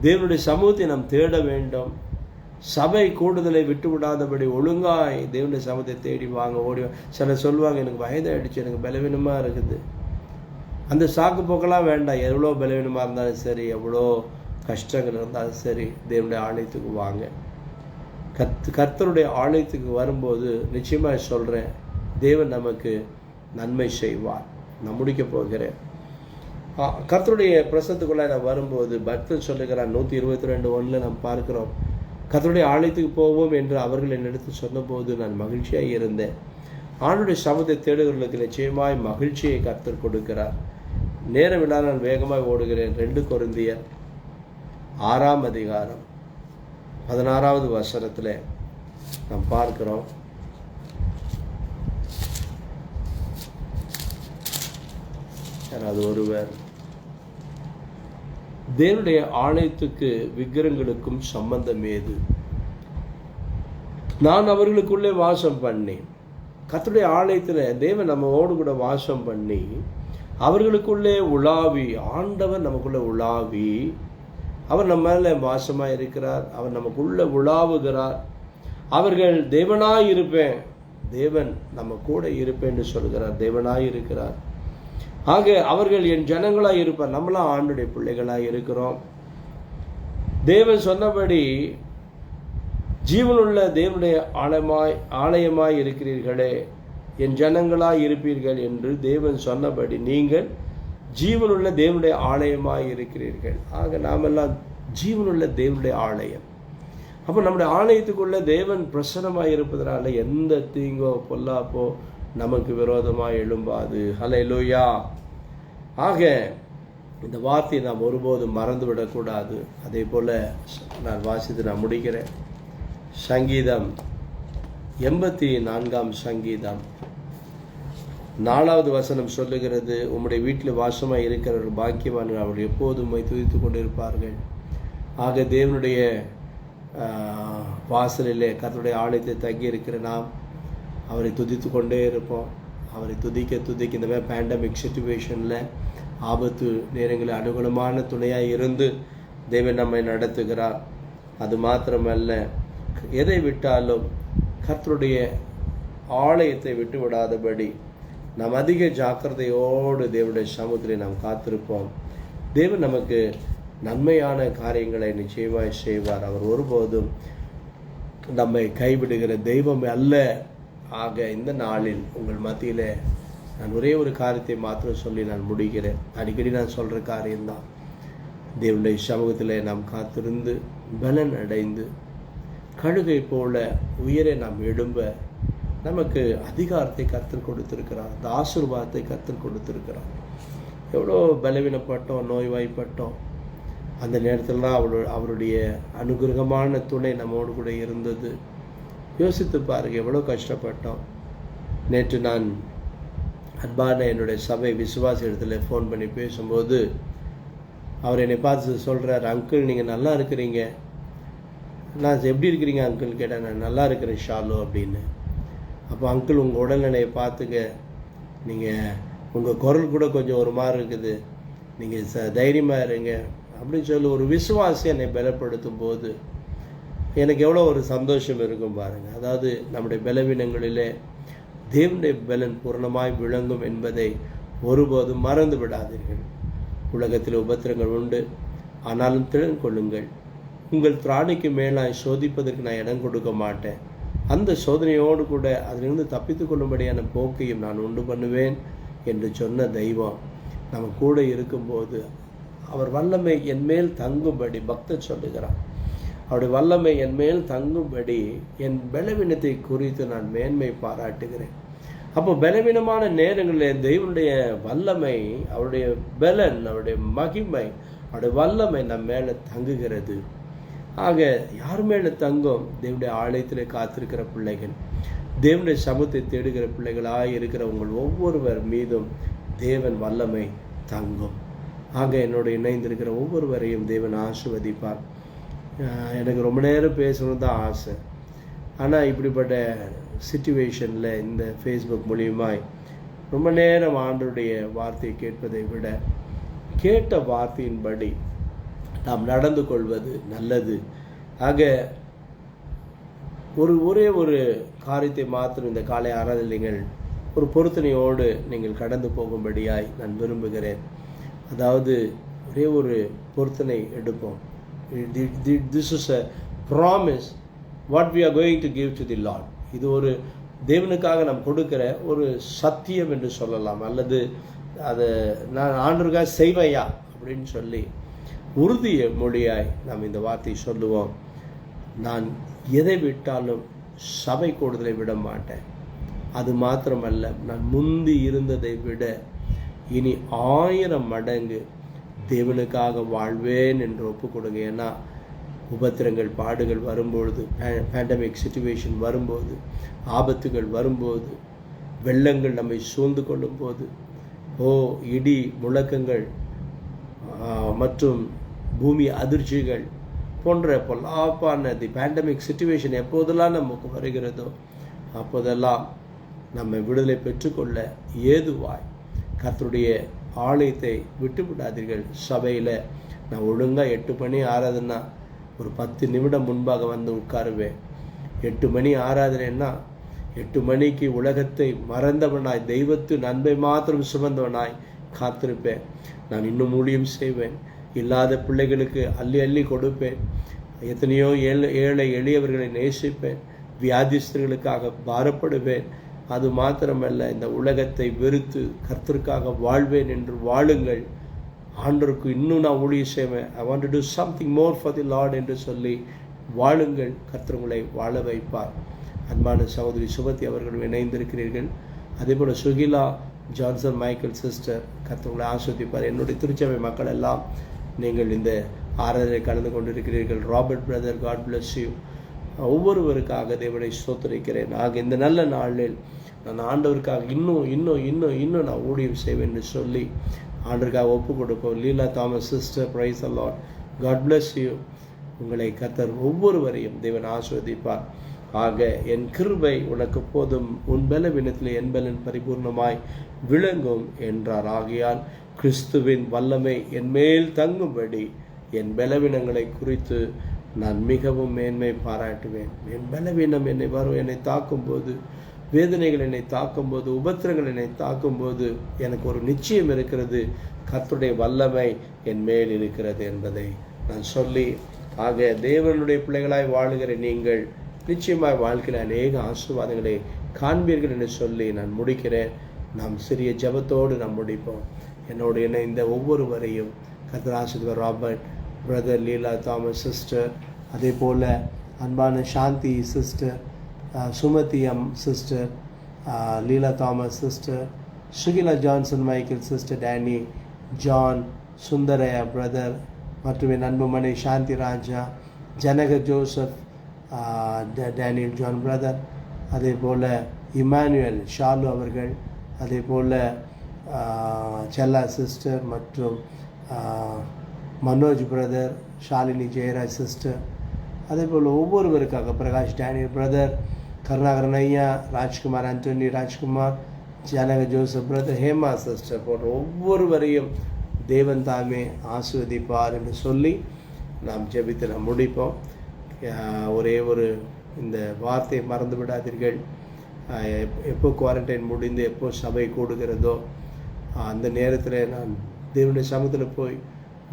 Speaker 1: தேவனுடைய சமூகத்தை நாம் தேட வேண்டும். சபை கூடுதலை விட்டு விடாதபடி ஒழுங்காய் தேவனுடைய சமூகத்தை தேடி வாங்க, ஓடி. சிலர் சொல்லுவாங்க, எனக்கு வயதாகிடுச்சு, எனக்கு பலவீனமாக இருக்குது. அந்த சாக்கு போக்கெல்லாம் வேண்டாம். எவ்வளோ பலவீனமாக இருந்தாலும் சரி, எவ்வளோ கஷ்டங்கள் இருந்தாலும் சரி, தேவனுடைய ஆலயத்துக்கு வாங்க. கர்த்தருடைய ஆலயத்துக்கு வரும்போது நிச்சயமாக சொல்கிறேன், தேவன் நமக்கு நன்மை செய்வார். நான் முடிக்க போகிறேன். கர்த்தருடைய பிரசத்துக்குள்ளே நான் வரும்போது பக்தன் சொல்லுகிறான், 122:1 நாம் பார்க்கிறோம், கர்த்தருடைய ஆலயத்துக்கு போவோம் என்று அவர்கள் என்னிடத்தில் சொன்னபோது நான் மகிழ்ச்சியாக இருந்தேன். ஆண்டுடைய சமூகத்தை தேடுகிறவர்களுக்கு நிச்சயமாய் மகிழ்ச்சியை கர்த்தர் கொடுக்கிறார். நேரமில்லாத நான் வேகமாக ஓடுகிறேன். 2 கொரிந்தியர் 6ஆம் அதிகாரம் 16வது வசனத்தில் நாம் பார்க்கிறோம். அது ஒருவர் தேவனுடைய ஆலயத்துக்கு விக்கிரங்களுக்கும் சம்பந்தம் ஏது? நான் அவர்களுக்குள்ளே வாசம் பண்ணேன். கர்த்தருடைய ஆலயத்தில் தேவன் நம்மோடு கூட வாசம் பண்ணி அவர்களுக்குள்ளே உலாவி, ஆண்டவர் நமக்குள்ளே உலாவி, அவர் நம்ம மேலே வாசமாக இருக்கிறார். அவர் நமக்குள்ளே உலாவுகிறார். அவர்கள் தேவனாய் இருப்பேன், தேவன் நம்ம கூட இருப்பேன்னு சொல்கிறார். தேவனாய் இருக்கிறார். ஆக அவர்கள் என் ஜனங்களாய் இருப்பார். நம்மளாம் ஆண்டுடைய பிள்ளைகளாய் இருக்கிறோம். தேவன் சொன்னபடி ஜீவனுள்ள தேவனுடைய ஆலயமாய் இருக்கிறீர்களே, என் ஜனங்களாய் இருப்பீர்கள் என்று தேவன் சொன்னபடி நீங்கள் ஜீவனுள்ள தேவனுடைய ஆலயமாய் இருக்கிறீர்கள். ஆக நாமெல்லாம் ஜீவனுள்ள தேவனுடைய ஆலயம். அப்போ நம்முடைய ஆலயத்துக்குள்ள தேவன் பிரசன்னமாய் இருப்பதனால எந்த தீங்கோ பொல்லாப்போ நமக்கு விரோதமாக எழும்பாது. ஹல்லேலூயா. ஆக இந்த வார்த்தையை நாம் ஒருபோதும் மறந்து விடக்கூடாது. அதே போல் நான் வாசித்து நான் முடிக்கிறேன். சங்கீதம் 84ஆம் சங்கீதம் 4வது வசனம் சொல்லுகிறது, உம்முடைய வீட்டில் வாசமாக இருக்கிறவர்கள் பாக்கியவான்கள், அவர்கள் எப்போதும் துதித்து கொண்டிருப்பார்கள். ஆக தேவனுடைய வாசலிலே கர்த்தருடைய ஆலயத்தை தங்கி இருக்கிற நாம் அவரை துதித்து கொண்டே இருப்போம். அவரை துதிக்க இந்த மாதிரி பேண்டமிக் சிச்சுவேஷனில் ஆபத்து நேரங்களில் அனுகூலமான துணையாக இருந்து தேவன் நம்மை நடத்துகிறார். அது மாத்திரமல்ல, எதை விட்டாலும் கர்த்தருடைய ஆலயத்தை விட்டு விடாதபடி நாம் அதிக ஜாக்கிரதையோடு தேவனுடைய சமூகத்திலே நாம் காத்திருப்போம். தேவன் நமக்கு நன்மையான காரியங்களை நிச்சயமாய் செய்வார். அவர் ஒருபோதும் நம்மை கைவிடுகிற தெய்வம் அல்ல. ஆக இந்த நாளில் உங்கள் மத்தியில் நான் ஒரே ஒரு காரியத்தை மாத்திரம் சொல்லி நான் முடிக்கிறேன். அடிக்கடி நான் சொல்கிற காரியம்தான், தேவனுடைய சமூகத்தில் நாம் காத்திருந்து பலன் அடைந்து கழுகை போல உயர நாம் எழும்ப நமக்கு அதிகாரத்தை கர்த்தர் கொடுத்திருக்கிறார். அந்த ஆசீர்வாதத்தை கர்த்தர் கொடுத்திருக்கிறார். எவ்வளோ பலவீனப்பட்டோம், நோய்வாய்ப்பட்டோம். அந்த நேரத்தில்தான் அவருடைய அனுகிரகமான துணை நம்மோடு கூட இருந்தது. யோசித்து பாருங்கள், எவ்வளோ கஷ்டப்பட்டோம். நேற்று நான் அன்பான என்னுடைய சபை விசுவாச இடத்துல ஃபோன் பண்ணி பேசும்போது அவர் என்னை பார்த்து சொல்கிறார், அங்கிள் நீங்கள் நல்லா இருக்கிறீங்க. நான் எப்படி இருக்கிறீங்க அங்கிள் கேட்டேன். நான் நல்லா இருக்கிறேன் ஷாலு அப்படின்னு. அப்போ அங்கிள் உங்கள் உடல்நிலையை பார்த்துக்க, நீங்கள் உங்கள் குரல் கூட கொஞ்சம் ஒரு மாதிரி இருக்குது, நீங்கள் தைரியமாக இருங்க அப்படின்னு சொல்லி ஒரு விசுவாசி என்னை பலப்படுத்தும் போது எனக்கு எவ்வளோ ஒரு சந்தோஷம் இருக்கும் பாருங்கள். அதாவது நம்முடைய பலவீனங்களிலே தேவனுடைய பலன் பூர்ணமாய் விளங்கும் என்பதை ஒருபோதும் மறந்து விடாதீர்கள். உலகத்தில் உபத்திரங்கள் உண்டு, ஆனாலும் திறன் கொள்ளுங்கள். உங்கள் திராணிக்கு மேலாய் சோதிப்பதற்கு நான் இடம் கொடுக்க மாட்டேன். அந்த சோதனையோடு கூட அதிலிருந்து தப்பித்து கொள்ளும்படியான போக்கையும் நான் உண்டு பண்ணுவேன் என்று சொன்ன தெய்வம் நம்ம கூட இருக்கும்போது அவர் வல்லமை என் மேல் தங்கும்படி பக்தர் சொல்லுகிறார். அவருடைய வல்லமை என் மேல் தங்கும்படி என் பலவீனத்தை குறித்து நான் மேன்மை பாராட்டுகிறேன். அப்போ பலவீனமான நேரங்களில் தெய்வனுடைய வல்லமை, அவருடைய பலன், அவருடைய மகிமை, அவருடைய வல்லமை நம் மேலே தங்குகிறது. ஆக யார் மேலே தங்கும்? தேவனுடைய ஆலயத்தில் காத்திருக்கிற பிள்ளைகள், தேவனுடைய சமூகத்தை தேடுகிற பிள்ளைகளாக இருக்கிற உங்கள் ஒவ்வொருவர் மீதும் தேவன் வல்லமை தங்கும். ஆக என்னோட இணைந்திருக்கிற ஒவ்வொருவரையும் தேவன் ஆசீர்வதிப்பார். எனக்கு ரொம்ப நேரம் பேசணும் தான் ஆசை. ஆனால் இப்படிப்பட்ட சிச்சுவேஷனில் இந்த ஃபேஸ்புக் மூலியமாய் ரொம்ப நேரம் ஆண்டவருடைய வார்த்தையை கேட்பதை விட கேட்ட வார்த்தையின்படி நாம் நடந்து கொள்வது நல்லது. ஆக ஒரே ஒரு காரியத்தை மாத்திரம் இந்த காலை ஆராதனை நீங்கள் ஒரு பொருத்தனையோடு நீங்கள் கடந்து போகும்படியாய் நான் விரும்புகிறேன். அதாவது ஒரே ஒரு பொருத்தனை எடுப்போம். This is a promise what we are going to give to the Lord. இது ஒரு தேவனுக்காக நாம் கொடுக்கிற ஒரு சத்தியம் என்று சொல்லலாம். அல்லது அதை நான் ஆண்டவருக்காக செய்வையா அப்படின்னு சொல்லி உறுதிய மொழியாய் நாம் இந்த வார்த்தையை சொல்லுவோம். நான் எதை விட்டாலும் சபை கூடுதலை விட மாட்டேன். அது மாத்திரமல்ல, நான் முந்தி இருந்ததை விட இனி 1000 மடங்கு தேவனுக்காக வாழ்வேன் என்று ஒப்பு கொடுங்க. ஏன்னா உபத்திரங்கள், பாடுகள் வரும்பொழுது, பேண்டமிக் சிச்சுவேஷன் வரும்போது, ஆபத்துகள் வரும்போது, வெள்ளங்கள் நம்மை சூழ்ந்து கொள்ளும் போது, இடி முழக்கங்கள் மற்றும் பூமி அதிர்ச்சிகள் போன்ற பொல்லாப்பான பேண்டமிக் சிச்சுவேஷன் எப்போதெல்லாம் நமக்கு வருகிறதோ அப்போதெல்லாம் நம்மை விடுதலை பெற்றுக்கொள்ள ஏதுவாய் கர்த்தருடைய ஆலயத்தை விட்டு விடாதீர்கள். சபையில் நான் ஒழுங்காக 8 மணி ஆராதனா ஒரு 10 நிமிடம் முன்பாக வந்து உட்காருவேன். 8 மணி ஆராதனைன்னா 8 மணிக்கு உலகத்தை மறந்தவனாய், தெய்வத்தின் அன்பை மாத்திரம் சுமந்தவனாய் காத்திருப்பேன். நான் இன்னும் ஊழியம் செய்வேன். இல்லாத பிள்ளைகளுக்கு அள்ளி அள்ளி கொடுப்பேன். எத்தனையோ ஏழை எளியவர்களை நேசிப்பேன். வியாதிஸ்தர்களுக்காக பாரப்படுவேன். அது மாத்திரமல்ல, இந்த உலகத்தை வெறுத்து கர்த்தருக்காக வாழ்வேன் என்று வாழுங்கள். ஆண்டவருக்கு இன்னும் நான் ஊழியம் செய்வேன். I want to do something more for the Lord என்று சொல்லி வாழுங்கள். கர்த்தர் உங்களை வாழ வைப்பார். அன்பான சகோதரி சுபத்தி அவர்கள் இணைந்திருக்கிறீர்கள். அதே போல் சுகிலா ஜான்சன் மைக்கேல் சிஸ்டர், கர்த்தர் உங்களை ஆஸ்வதிப்பார். என்னுடைய திருச்சபை மக்கள் எல்லாம் நீங்கள் இந்த ஆராதனை கலந்து கொண்டிருக்கிறீர்கள். Robert brother, God bless you. ஒவ்வொருவருக்காக தேவனை ஸ்தோத்திரிக்கிறேன். ஆக இந்த நல்ல நாளில் நான் ஆண்டவருக்காக இன்னும் நான் ஊழியம் செய்வேன் என்று சொல்லி ஆண்டவருக்காக ஒப்பு கொடுப்போம். Leela Thomas sister, praise the Lord, God bless you. உங்களை கர்த்தர் ஒவ்வொருவரையும் தேவன் ஆசீர்வதிப்பார். ஆக என் கிருபை உனக்கு போதும், உன் பலவீனத்தில் என் பலன் பரிபூர்ணமாய் விளங்கும் என்றார். ஆகையால் கிறிஸ்துவின் வல்லமை என் மேல் தங்கும்படி என் பலவீனங்களை குறித்து நான் மிகவும் மேன்மை பாராட்டுவேன். என் பலவீனம் என்னை தாக்கும்போது, வேதனைகள் என்னை தாக்கும்போது, உபத்திரங்கள் என்னை தாக்கும்போது எனக்கு ஒரு நிச்சயம் இருக்கிறது, கர்த்தருடைய வல்லமை என் மேல் இருக்கிறது என்பதை நான் சொல்லி, ஆக தேவனுடைய பிள்ளைகளாய் வாழுகிற நீங்கள் நிச்சயமாய் வாழ்க்கையில் அநேக ஆசீர்வாதங்களை காண்பீர்கள் என்று சொல்லி நான் முடிக்கிறேன். நாம் சிறிய ஜெபத்தோடு நாம் முடிப்போம். என்னோடு இணைந்த ஒவ்வொருவரையும் கர்த்தர் ஆசீர்வதிப்பார். Robert brother, Leela Thomas sister, அதே போல் அன்பான Shanti sister, Sumathi sister, Leela Thomas sister, Sukila Johnson Michael sister, Danny John, Sundaraiah brother, மற்றும் என் Anbumani Shanti Raja, Janakar Joseph, Daniel John brother, அதே போல் இமானுவேல் ஷாலு அவர்கள், அதே போல் செல்லா சிஸ்டர் மற்றும் மனோஜ் பிரதர், ஷாலினி ஜெயராஜ் சிஸ்டர், அதே போல் ஒவ்வொருவருக்காக பிரகாஷ் டேனியல் பிரதர், கருணாகரன் ஐயா, Rajkumar Antony Rajkumar, Janaka Joseph brother, Hema sister போன்ற ஒவ்வொருவரையும் தேவன் தாமே ஆசீர்வதிப்பார் என்று சொல்லி நாம் ஜெபித்து நாம் முடிப்போம். ஒரே ஒரு இந்த வார்த்தையை மறந்து விடாதீர்கள். எப்போ குவாரண்டைன் முடிந்து எப்போ சபை கூடுகிறதோ அந்த நேரத்தில் நான் தேவனுடைய சமூகத்தில் போய்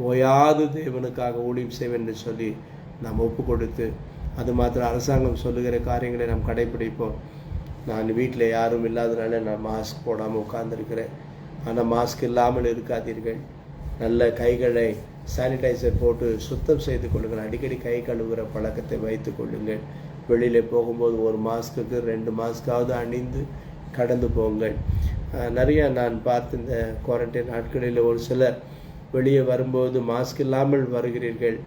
Speaker 1: ஓயாது தேவனுக்காக ஊழியம் செய்வேன் என்று சொல்லி நாம் ஒப்பு கொடுத்து, அது மாத்திரம் அரசாங்கம் சொல்லுகிற காரியங்களை நாம் கடைப்பிடிப்போம். நான் வீட்டில் யாரும் இல்லாதனால நான் மாஸ்க் போடாமல் உட்கார்ந்துருக்கிறேன். ஆனால் மாஸ்க் இல்லாமல் இருக்காதீர்கள். நல்ல கைகளை சானிடைசர் போட்டு சுத்தம் செய்து கொள்ளுங்கள். அடிக்கடி கை கழுவுகிற பழக்கத்தை வைத்து கொள்ளுங்கள். வெளியில் போகும்போது ஒரு மாஸ்க்குக்கு 2 மாஸ்காவது அணிந்து கடந்து போங்கள். நிறையா நான் பார்த்து இந்த குவாரண்டைன் நாட்களில் ஒரு சிலர் வெளியே வரும்போது மாஸ்க் இல்லாமல் வருகிறீர்கள்.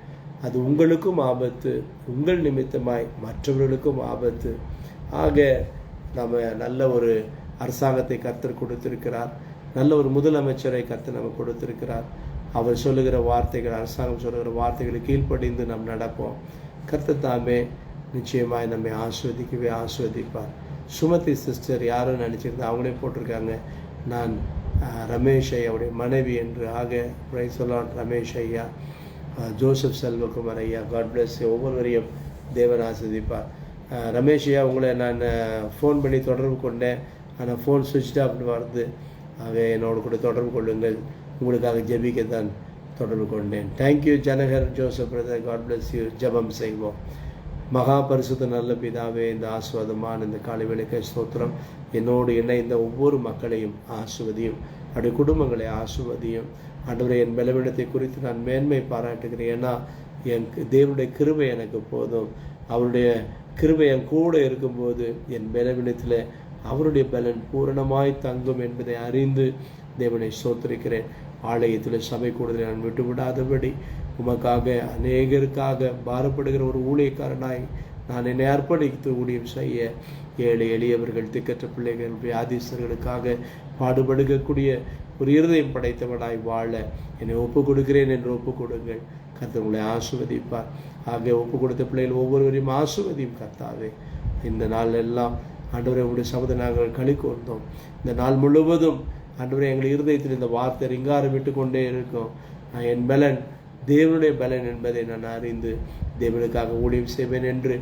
Speaker 1: அது உங்களுக்கும் ஆபத்து, உங்கள் நிமித்தமாய் மற்றவர்களுக்கும் ஆபத்து. ஆக நம்ம நல்ல ஒரு அரசாங்கத்தை கர்த்தர் கொடுத்திருக்கிறார், நல்ல ஒரு முதலமைச்சரை கர்த்தர் நம்ம கொடுத்திருக்கிறார். அவர் சொல்லுகிற வார்த்தைகள், அரசாங்கம் சொல்லுகிற வார்த்தைகளை கீழ்ப்படிந்து நாம் நடப்போம். கர்த்தர் தாமே நிச்சயமாய் நம்மை ஆஸ்வதிப்பார். சுமதி சிஸ்டர் யாரும் நினச்சிருந்தா அவங்களே போட்டிருக்காங்க, நான் ரமேஷ் ஐயாவுடைய மனைவி என்று. ஆக பிரைஸ் தி லார்ட் ரமேஷ் ஐயா, ஜோசப் செல்வகுமார் ஐயா, காட் பிளஸ் ஒவ்வொருவரையும் தேவன் ஆசீர்வதிப்பார். ரமேஷ் ஐயா, உங்களை நான் ஃபோன் பண்ணி தொடர்பு கொண்டேன், ஆனால் ஃபோன் சுவிட்ச் ஆஃப்னு வருது. ஆக என்னோட கூட தொடர்பு கொள்ளுங்கள், உங்களுக்காக ஜெபிக்க தான் தொடர்பு கொண்டேன். Thank you Janakar Joseph brother, God bless you. ஜெபம் செய்வோம். மகா பரிசுத்த நல்ல பிதாவே, இந்த ஆசீர்வாதமான இந்த காலை வேளைக்கு ஸ்தோத்திரம். என்னோடு இணைந்த ஒவ்வொரு மக்களையும் ஆசீர்வதியும், அவருடைய குடும்பங்களை ஆசீர்வதியும். ஆண்டவரே, என் பலவீனத்தை குறித்து நான் மேன்மை பாராட்டுகிறேன். ஏன்னா என் தேவனுடைய கிருபை எனக்கு போதும். அவருடைய கிருபை என் கூட இருக்கும்போது என் பலவீனத்தில் அவருடைய பலன் பூரணமாய் தங்கும் என்பதை அறிந்து தேவனை ஸ்தோத்திரிக்கிறேன். ஆலயத்தில் சபை கூடுதலை நான் விட்டு விடாதபடி உமக்காக அநேகருக்காக பாரப்படுகிற ஒரு ஊழியக்காரனாய் நான் என்னை அர்ப்பணித்து ஊழியம் செய்ய, ஏழை எளியவர்கள், திக்கற்ற பிள்ளைகள், வியாதிஸ்தர்களுக்காக பாடுபடுகக்கூடிய ஒரு இருதயம் படைத்தவனாய் வாழ என்னை ஒப்புக் கொடுக்கிறேன் என்று ஒப்புக் கொடுங்கள். கர்த்தர் உங்களை ஆசீர்வதிப்பார். ஆக ஒப்புக் கொடுத்த பிள்ளைகள் ஒவ்வொருவரையும் ஆசீர்வதியும் கர்த்தாவே. இந்த நாள் எல்லாம் ஆண்டவரே உங்களுடைய சபதை நாங்கள் களி கூர்ந்தோம். இந்த நாள் முழுவதும் ஆண்டவரே எங்கள் இருதயத்தில் இந்த வார்த்தை ரிங்காரம் விட்டு கொண்டே இருக்கும். என் பலன் தேவனுடைய பலன் என்பதை நான் அறிந்து தேவனுக்காக ஊழியம் செய்வேன் என்று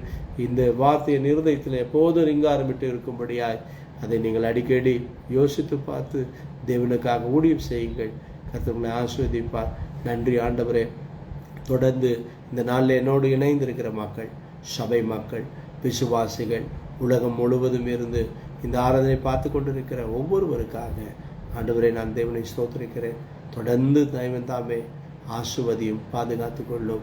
Speaker 1: இந்த வார்த்தையின் இருதயத்தில் எப்போதும் ரிங்காரமிட்டு இருக்கும்படியாய் அதை நீங்கள் அடிக்கடி யோசித்து பார்த்து தேவனுக்காக ஊழியம் செய்யுங்கள். கர்த்தர் உங்களை ஆசீர்வதிப்பார். நன்றி ஆண்டவரே. தொடர்ந்து இந்த நாளில் என்னோடு இணைந்திருக்கிற மக்கள், சபை மக்கள், விசுவாசிகள், உலகம் முழுவதும் இருந்து இந்த ஆராதனை பார்த்து கொண்டிருக்கிற ஒவ்வொருவருக்காக ஆண்டவரே நான் தேவனை ஸ்தோத்திரிக்கிறேன். தொடர்ந்து தெய்வம் தாமே ஆசீர்வதியும் பாதுகாத்து கொள்ளும்.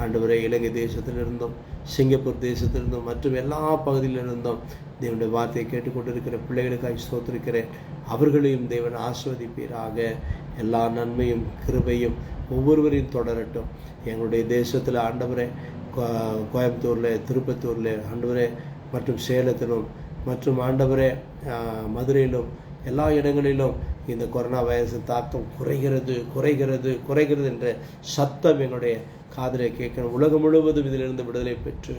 Speaker 1: ஆண்டவரே, இலங்கை தேசத்திலிருந்தும் சிங்கப்பூர் தேசத்திலிருந்தும் மற்றும் எல்லா பகுதியிலிருந்தும் தேவனுடைய வார்த்தையை கேட்டுக்கொண்டிருக்கிற பிள்ளைகளுக்காக ஸ்தோத்திரிக்கிறேன். அவர்களையும் தேவன் ஆசீர்வதிப்பீராக. எல்லா நன்மையும் கிருபையும் ஒவ்வொருவரையும் தொடரட்டும். எங்களுடைய தேசத்தில் ஆண்டவரே, கோயம்புத்தூரில், திருப்பத்தூரில் ஆண்டவரே, மற்றும் சேலத்திலும் மற்றும் ஆண்டவரே மதுரையிலும் எல்லா இடங்களிலும் இந்த கொரோனா வைரஸின் தாக்கம் குறைகிறது என்ற சத்தம் எங்களுடைய காதிலே கேட்கணும். உலகம் முழுவதும் இதிலிருந்து விடுதலை பெற்று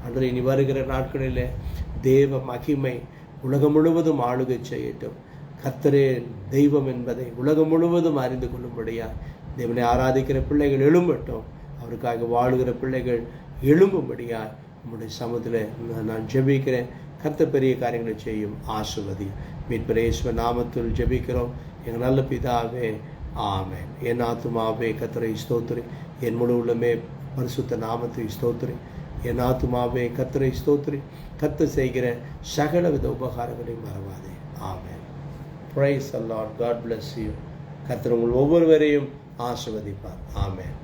Speaker 1: அன்று இனி வருகிற நாட்களில் தேவ மகிமை உலகம் முழுவதும் ஆளுகை செய்யட்டும். கர்த்தரே தெய்வம் என்பதை உலகம் முழுவதும் அறிந்து கொள்ளும்படியா தேவனை ஆராதிக்கிற பிள்ளைகள் எழும்பட்டும். அவருக்காக வாழுகிற பிள்ளைகள் எழும்பும்படியா உங்களுடைய சமூகத்தில் நான் ஜெபிக்கிறேன். கர்த்தர் பெரிய காரியங்களை செய்யும். ஆசீர்வதி. மீட்பர் இயேசுவின் நாமத்தில் ஜெபிக்கிறோம் எங்கள் நல்ல பிதாவே, ஆமென். என் ஆத்துமாவே கர்த்தரை ஸ்தோத்திரி, என் முழு உள்ளமே பரிசுத்த நாமத்தை ஸ்தோத்திரி. என் ஆத்துமாவே கர்த்தரை ஸ்தோத்திரி, கர்த்தர் செய்கிற சகலவித உபகாரங்களையும் மறவாதே. ஆமென். Praise the Lord. God bless you. கர்த்தர் உங்கள் ஒவ்வொருவரையும் ஆசீர்வதிப்பார். ஆமென்.